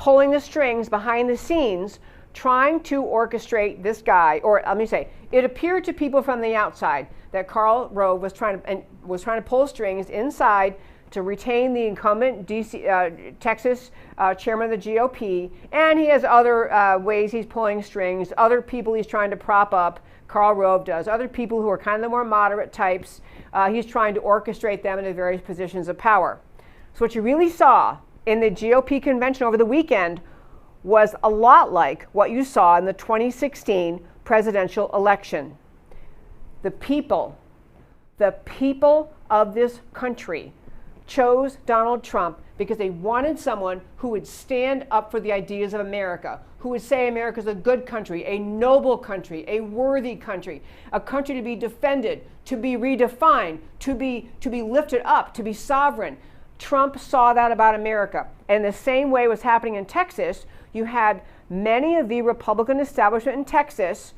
pulling the strings behind the scenes, trying to orchestrate this guy, or let me say, it appeared to people from the outside that Karl Rove was trying to pull strings inside to retain the incumbent Texas chairman of the GOP, and he has other ways he's pulling strings, other people he's trying to prop up. Karl Rove does. Other people who are kind of the more moderate types, he's trying to orchestrate them into various positions of power. So what you really saw in the GOP convention over the weekend was a lot like what you saw in the 2016 presidential election. The people of this country chose Donald Trump because they wanted someone who would stand up for the ideas of America, who would say America is a good country, a noble country, a worthy country, a country to be defended, to be redefined, to be lifted up, to be sovereign. Trump saw that about America. And the same way was happening in Texas. You had many of the Republican establishment in Texas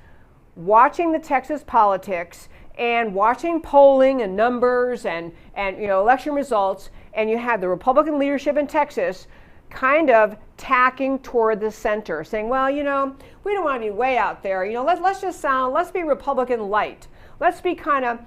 watching the Texas politics and watching polling and numbers and election results, and you had the Republican leadership in Texas kind of tacking toward the center, saying, well, we don't want to be way out there. Let's be Republican light. Let's be kind of,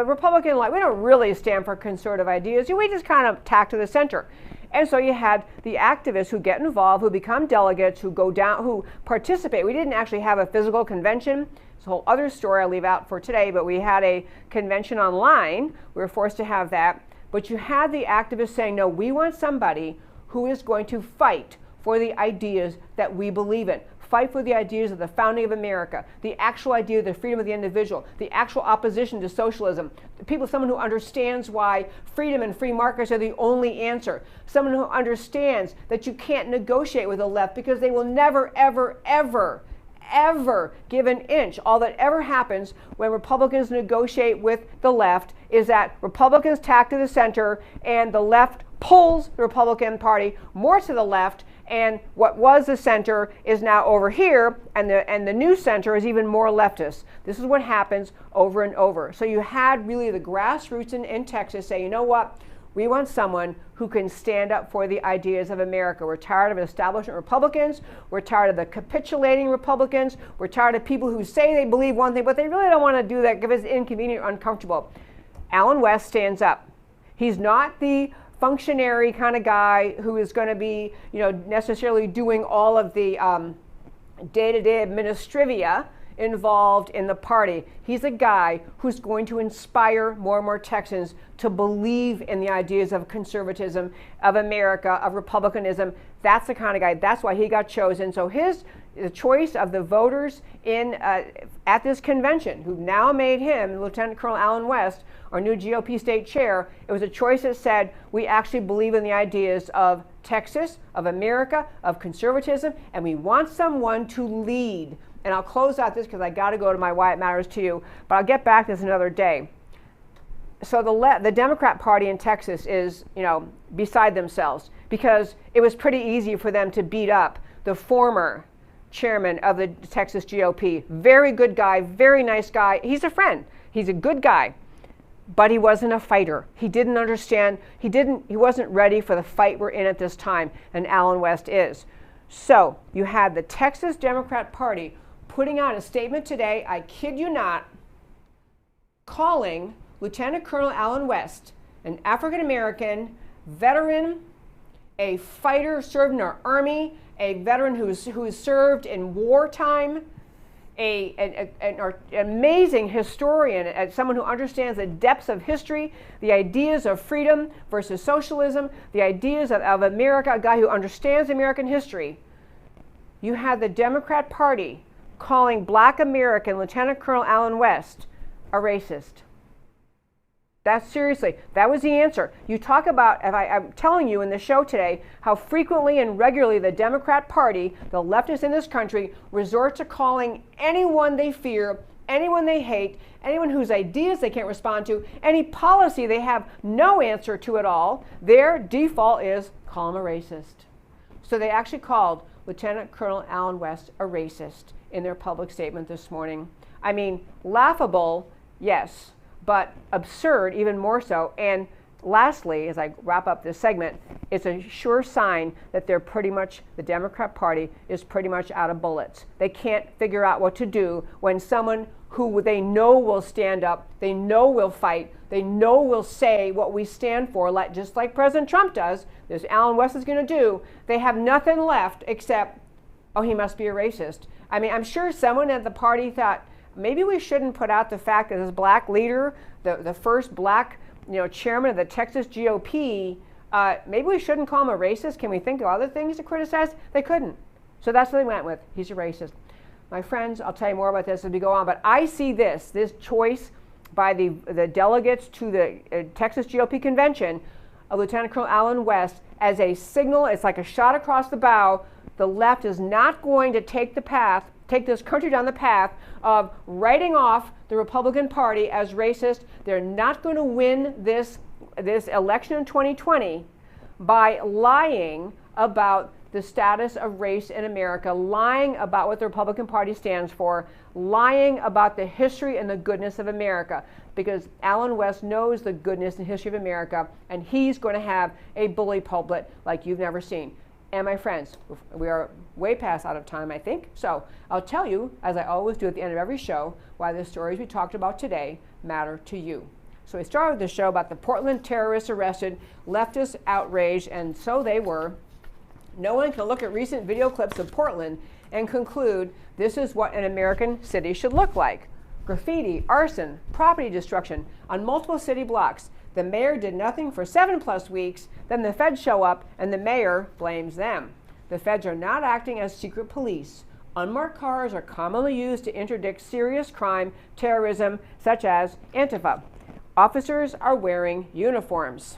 Republican light. We don't really stand for conservative ideas. We just kind of tack to the center. And so you had the activists who get involved, who become delegates, who go down, who participate. We didn't actually have a physical convention. It's a whole other story I'll leave out for today, but we had a convention online. We were forced to have that. But you had the activists saying, no, we want somebody who is going to fight for the ideas that we believe in. Fight for the ideas of the founding of America, the actual idea of the freedom of the individual, the actual opposition to socialism. Someone who understands why freedom and free markets are the only answer. Someone who understands that you can't negotiate with the left because they will never, ever, ever, ever give an inch. All that ever happens when Republicans negotiate with the left is that Republicans tack to the center and the left pulls the Republican Party more to the left, and what was the center is now over here, and the new center is even more leftist. This is what happens over and over. So you had really the grassroots in Texas say, you know what? We want someone who can stand up for the ideas of America. We're tired of establishment Republicans. We're tired of the capitulating Republicans. We're tired of people who say they believe one thing, but they really don't want to do that because it's inconvenient or uncomfortable. Allen West stands up. He's not the functionary kind of guy who is going to be, necessarily doing all of the day-to-day administrivia involved in the party. He's a guy who's going to inspire more and more Texans to believe in the ideas of conservatism, of America, of republicanism. That's the kind of guy. That's why he got chosen. So the choice of the voters at this convention, who've now made him, Lieutenant Colonel Allen West, our new GOP state chair, it was a choice that said, we actually believe in the ideas of Texas, of America, of conservatism, and we want someone to lead. And I'll close out this because I got to go to my Why It Matters to You, but I'll get back to this another day. So the Democrat Party in Texas is, beside themselves because it was pretty easy for them to beat up the former chairman of the Texas GOP. Very good guy, very nice guy. He's a friend. He's a good guy, but he wasn't a fighter. He didn't understand. He wasn't ready for the fight we're in at this time, and Allen West is. So you had the Texas Democrat Party putting out a statement today, I kid you not, calling Lieutenant Colonel Allen West, an African-American veteran, a fighter served in our army, a veteran who has served in wartime, an amazing historian, someone who understands the depths of history, the ideas of freedom versus socialism, the ideas of America, a guy who understands American history. You had the Democrat Party calling Black American Lieutenant Colonel Allen West a racist. That's seriously, that was the answer. You talk about, I'm telling you in the show today, how frequently and regularly the Democrat Party, the leftists in this country, resort to calling anyone they fear, anyone they hate, anyone whose ideas they can't respond to, any policy they have no answer to at all, their default is call them a racist. So they actually called Lieutenant Colonel Allen West a racist in their public statement this morning. I mean, laughable, yes, but absurd even more so. And lastly, as I wrap up this segment, it's a sure sign that they're pretty much, the Democrat Party is pretty much out of bullets. They can't figure out what to do when someone who they know will stand up, they know will fight, they know will say what we stand for, like just like President Trump does, this Alan West is going to do, they have nothing left except, oh, he must be a racist. I mean, I'm sure someone at the party thought, maybe we shouldn't put out the fact that this black leader, the first black chairman of the Texas GOP, maybe we shouldn't call him a racist. Can we think of other things to criticize? They couldn't. So that's what they went with. He's a racist. My friends, I'll tell you more about this as we go on, but I see this choice by the delegates to the Texas GOP convention of Lieutenant Colonel Alan West as a signal. It's like a shot across the bow. The left is not going to take this country down the path of writing off the Republican Party as racist. They're not going to win this election in 2020 by lying about the status of race in America, lying about what the Republican Party stands for, lying about the history and the goodness of America, because Alan West knows the goodness and history of America, and he's going to have a bully pulpit like you've never seen. And my friends, we are way past out of time, I think. So I'll tell you, as I always do at the end of every show, why the stories we talked about today matter to you. So we started the show about the Portland terrorists arrested, leftists outraged, and so they were. No one can look at recent video clips of Portland and conclude this is what an American city should look like. Graffiti, arson, property destruction on multiple city blocks. The mayor did nothing for 7+ weeks, then the feds show up and the mayor blames them. The feds are not acting as secret police. Unmarked cars are commonly used to interdict serious crime, terrorism, such as Antifa. Officers are wearing uniforms.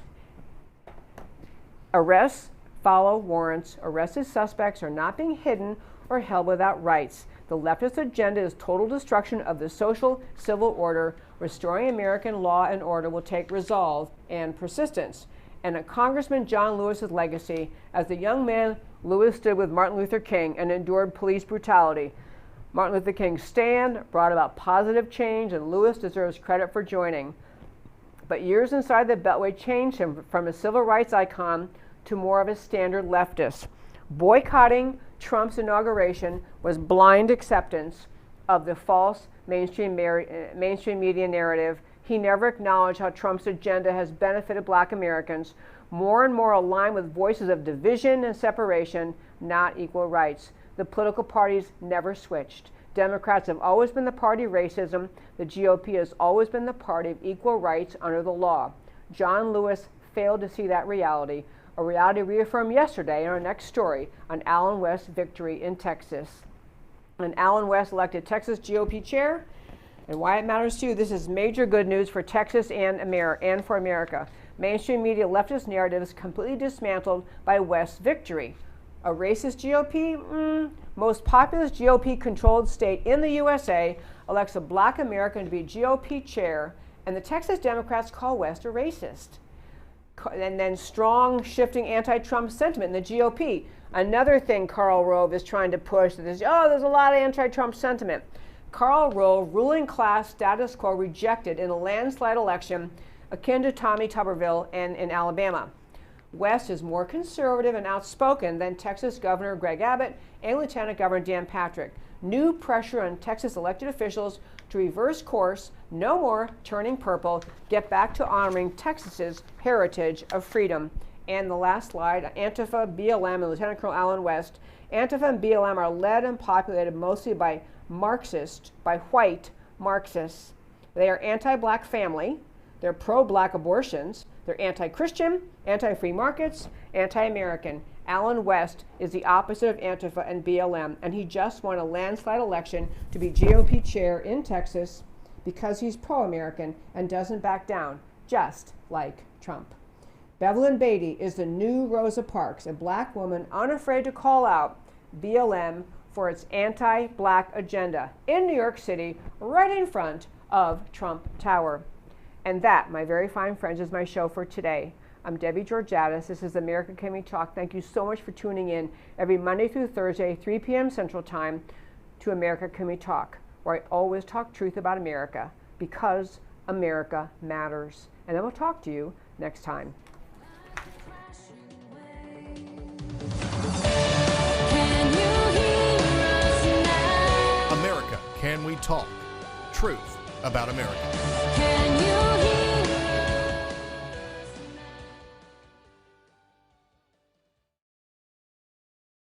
Arrests follow warrants. Arrested suspects are not being hidden or held without rights. The leftist agenda is total destruction of the social civil order. Restoring American law and order will take resolve and persistence. And a Congressman John Lewis's legacy, as the young man Lewis stood with Martin Luther King and endured police brutality. Martin Luther King's stand brought about positive change, and Lewis deserves credit for joining. But years inside the Beltway changed him from a civil rights icon to more of a standard leftist. Boycotting Trump's inauguration was blind acceptance of the false mainstream media narrative. He never acknowledged how Trump's agenda has benefited Black Americans, more and more aligned with voices of division and separation, not equal rights. The political parties never switched. Democrats have always been the party of racism. The GOP has always been the party of equal rights under the law. John Lewis failed to see that reality, a reality reaffirmed yesterday in our next story on Alan West's victory in Texas. And Alan West elected Texas GOP chair, and why it matters to you. This is major good news for Texas and for America. Mainstream media leftist narrative is completely dismantled by West's victory. A racist GOP? Most populous GOP-controlled state in the USA elects a Black American to be GOP chair, and the Texas Democrats call West a racist. And then strong shifting anti-Trump sentiment in the GOP. Another thing Karl Rove is trying to push is, there's a lot of anti-Trump sentiment. Karl Rove, ruling class status quo rejected in a landslide election akin to Tommy Tuberville in Alabama. West is more conservative and outspoken than Texas Governor Greg Abbott and Lieutenant Governor Dan Patrick. New pressure on Texas elected officials to reverse course, no more turning purple, get back to honoring Texas's heritage of freedom. And the last slide, Antifa, BLM, and Lieutenant Colonel Alan West. Antifa and BLM are led and populated mostly by white Marxists. They are anti-Black family, they're pro-Black abortions, they're anti-Christian, anti-free markets, anti-American. Alan West is the opposite of Antifa and BLM, and he just won a landslide election to be GOP chair in Texas because he's pro-American and doesn't back down, just like Trump. Bevelyn Beatty is the new Rosa Parks, a Black woman unafraid to call out BLM for its anti-Black agenda in New York City, right in front of Trump Tower. And that, my very fine friends, is my show for today. I'm Debbie Georgatos. This is America Can We Talk. Thank you so much for tuning in every Monday through Thursday, 3 p.m. Central Time, to America Can We Talk, where I always talk truth about America, because America matters. And then we'll talk to you next time. America, Can We Talk? Truth about America.